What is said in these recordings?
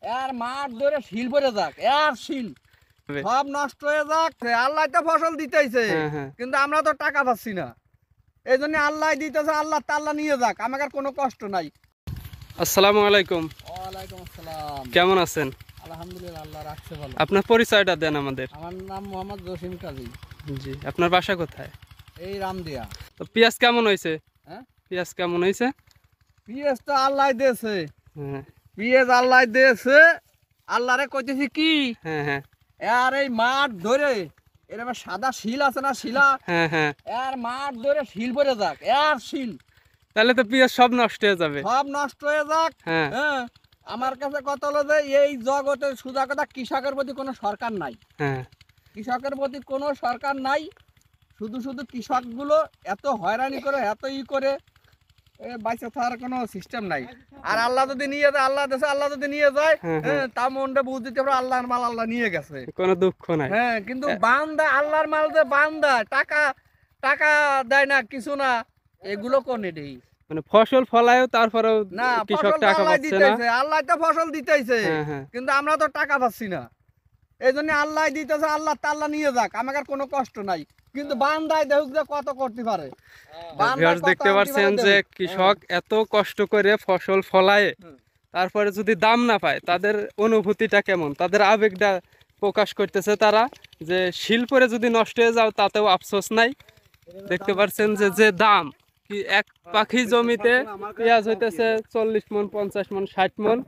আর মাঠ ধরে শিল পরে যাক, আর শিল সব নষ্ট হয়ে যাক। আল্লাহ তো ফসল দিতেছে, কিন্তু আমরা তো টাকা পাচ্ছি না। এই জন্য আল্লাহ দিতেছে, আল্লাহ তাল্লাহ নিয়ে যাক, আমাকে আর কোনো কষ্ট নাই। আসসালামু আলাইকুম। ওয়ালাইকুম আসসালাম। কেমন আছেন? আলহামদুলিল্লাহ, আল্লাহ রাখছে ভালো। আপনার পরিচয়টা দেন আমাদের। আমার নাম মোহাম্মদ জসিম কাজী। জি, আপনার বাসা কোথায়? এই রামদিয়া। তো পেঁয়াজ কেমন হয়েছে? হ্যাঁ, পেঁয়াজ কেমন হয়েছে? পিএস তো আল্লাহ দিয়েছে, হ্যাঁ পিএস আল্লাহ দিয়েছে। আল্লাহরে কইতেছি কি, হ্যাঁ হ্যাঁ আর এই মাঠ ধরে এরকম সাদা শিল আছে না, শিলা, হ্যাঁ হ্যাঁ আর মাঠ ধরে শিল পরে যাক, আর শিল তাহলে তো পেঁয়াজ সব নষ্ট হয়ে যাবে। সব নষ্ট হয়ে যাক। হ্যাঁ হ্যাঁ, আমার কাছে কথা হলো যে এই জগতে সুজা কথা, কৃষকের প্রতি কোনো সরকার নাই। হ্যাঁ কৃষকের প্রতি কোনো সরকার নাই, শুধু শুধু কৃষকগুলো এত হয়রানি করে, এত করে বাইসে থাকার কোনো সিস্টেম নাই। আর আল্লাহ যদি নিয়ে যায়, আল্লাহ দেশে আল্লাহ যদি নিয়ে যায়, তা মনটা বুঝতে পারো আল্লাহর মাল আল্লাহ নিয়ে গেছে, কোনো দুঃখ নাই। হ্যাঁ, কিন্তু বান্দা আল্লাহর মাল যে বান্দা টাকা টাকা দেয় না, কিছু না, এগুলো কোন এটাই মানে ফসল ফলায়ও তারপরেও না, কৃষক ফসল তো টাকা আল্লাহ পাচ্ছে না। দিতেছে, আল্লাহ তো ফসল দিতেছে, কিন্তু আমরা তো টাকা পাচ্ছি না। এই জন্য আল্লাহ দিতেছে, আল্লাহ তাল্লাহ নিয়ে যাক, আমাকে আর কোনো কষ্ট নাই। কিন্তু বান্দায় দেখুক যে কত করতে পারে। দেখতে পাচ্ছেন যে কৃষক এত কষ্ট করে ফসল ফলায়, তারপরে যদি দাম না পায় তাদের অনুভূতিটা কেমন, তাদের আবেগটা প্রকাশ করতেছে তারা, যে শিল্পরে যদি নষ্ট হয়ে যাও তাতেও আফসোস নাই। দেখতে পাচ্ছেন যে যে দাম, কি এক পাখি জমিতে পেঁয়াজ হইতেছে 40 মন, 50 মন, 60 মন,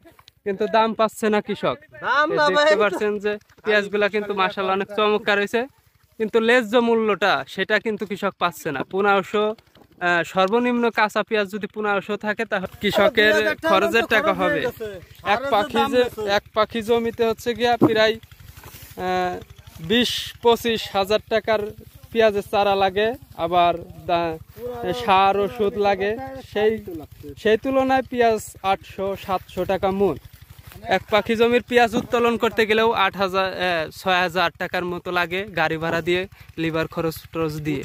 কিন্তু দাম পাচ্ছে না কৃষক। দেখতে পাচ্ছেন যে পেঁয়াজ গুলা কিন্তু মাশাআল্লাহ অনেক চমৎকার হয়েছে, কিন্তু ন্যায্য মূল্যটা সেটা কিন্তু কৃষক পাচ্ছে না। 1500 সর্বনিম্ন কাঁচা পেঁয়াজ যদি 1500 থাকে, তাহলে কৃষকের খরচের টাকা হবে। এক পাখি জমিতে হচ্ছে গিয়া প্রায় 20-25 হাজার টাকার পেঁয়াজের চারা লাগে, আবার সার ওষুধ লাগে। সেই তুলনায় পেঁয়াজ 800-700 টাকা মন। এক পাখি জমির পেঁয়াজ উত্তোলন করতে গেলেও 6,000 টাকার মতো লাগে, গাড়ি ভাড়া দিয়ে, লিভার খরচ টরচ দিয়ে।